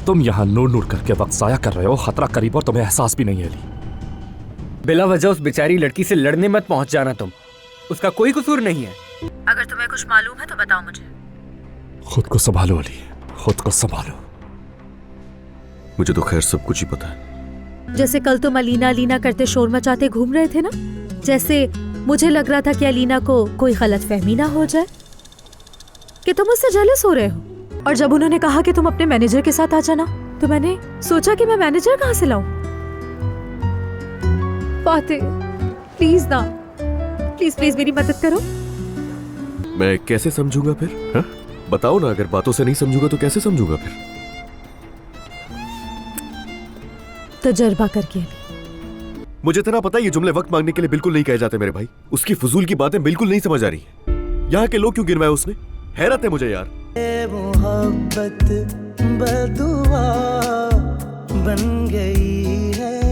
तुम यहाँ नूर नूर करके वक्त जाया कर रहे हो। खतरा करीब और तुम्हें एहसास भी नहीं है अली। बिला वजह उस बेचारी लड़की से लड़ने मत पहुंच जाना तुम। उसका कोई कसूर नहीं है। अगर तुम्हें कुछ मालूम है तो बताओ मुझे। खुद को संभालो अली, खुद को संभालो। मुझे तो खैर सब कुछ ही पता है। जैसे कल तुम अलीना अलीना करते शोर मचाते घूम रहे थे ना, जैसे मुझे लग रहा था कि अलीना को कोई गलतफहमी ना हो जाए कि तुम उससे जेलस हो रहे हो। और जब उन्होंने कहा कि तुम अपने मैनेजर के साथ आ जाना, तो मैंने सोचा कि मैं मैनेजर कहाँ से लाऊं। फातिह प्लीज ना, प्लीज प्लीज मेरी मदद करो। मैं कैसे समझूंगा फिर? हा? बताओ ना, अगर बातों से नहीं समझूंगा तो कैसे समझूंगा फिर? तजर्बा करके। मुझे इतना पता है ये जुमले वक्त मांगने के लिए बिल्कुल नहीं कहे जाते मेरे भाई। उसकी फजूल की बातें बिल्कुल नहीं समझ आ रही। यहाँ के लोग क्यों गिरवाए उसने? हैरत है मुझे यार। मोहब्बत बदुआ बन गई है।